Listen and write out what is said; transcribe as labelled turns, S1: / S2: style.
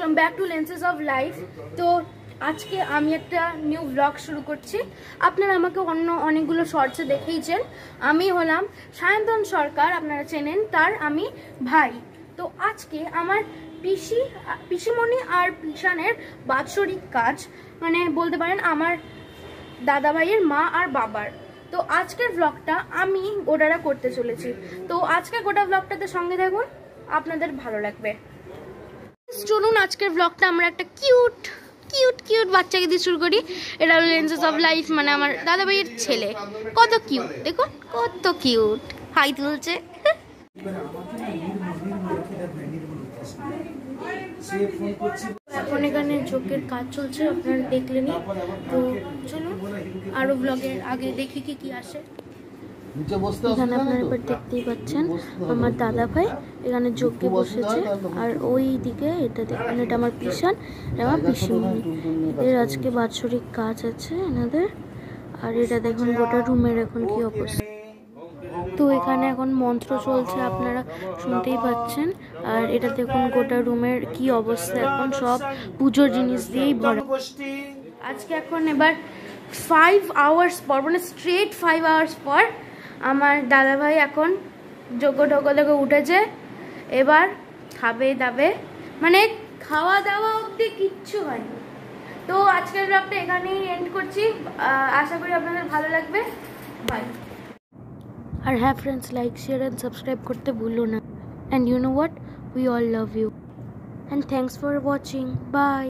S1: Welcome back to lenses of life. তো আজকে আমি একটা নিউ ব্লগ শুরু করছি। আপনারা আমাকে অন্য অনেকগুলো শর্টসে দেখেইছেন। আমি হলাম সায়ন্তন সরকার, আপনারা চেনেন, তার আমি ভাই। তো আজকে আমার পিসিমণি আর পিসানের বাৎসরিক কাজ, মানে বলতে পারেন আমার দাদা ভাইয়ের মা আর বাবার। তো আজকের ব্লগটা আমি গোটাটা করতে চলেছি। তো আজকে গোটা ব্লগটাতে সঙ্গে থাকুন, আপনাদের ভালো লাগবে। চলুন আজকের ব্লগটা আমরা একটা কিউট বাচ্চাকে দিয়ে শুরু করি। এটা হলো লেন্সেস অফ লাইফ, মানে আমার দাদা ভাইয়ের ছেলে। কত কিউট, দেখুন কত কিউট, হাই তুলছে। এখন এখানে চোখের কাজ চলছে, আপনারা দেখলেনি। তো চলুন আরো ব্লগের আগে দেখি কি আসে। এখানে আপনারা এবার দেখতেই পাচ্ছেন আমার দাদা ভাই এখানে যজ্ঞে বসেছে, আর ওই দিকে এটা দেখুন, এটা আমার পিসান, এটা আমার পিসিমণি। এদের আজকে বাৎসরিক কাজ আছে এনাদের। আর এটা দেখুন গোটা রুমের এখন কি অবস্থা। তো এখানে এখন মন্ত্র চলছে, আপনারা শুনতেই পাচ্ছেন। আর এটা দেখুন গোটা রুমের কি অবস্থা, এখন সব পুজোর জিনিস দিয়েই ভরা। আজকে এখন এবার 5 আওয়ার্স পর, মানে স্ট্রেট 5 আওয়ার্স পর আমার দাদা ভাই এখন যোগ্য ঢোকো থেকে উঠেছে। এবার খাবে দাবে, মানে খাওয়া দাওয়া অবধি কিচ্ছু হয়নি। তো আজকের ব্লগটা এখানেই এন্ড করছি। আশা করি আপনাদের ভালো লাগবে। বাই। আর হ্যাঁ friends, like share and subscribe করতে ভুলো না। And you know what, we all love you and thanks for watching. By.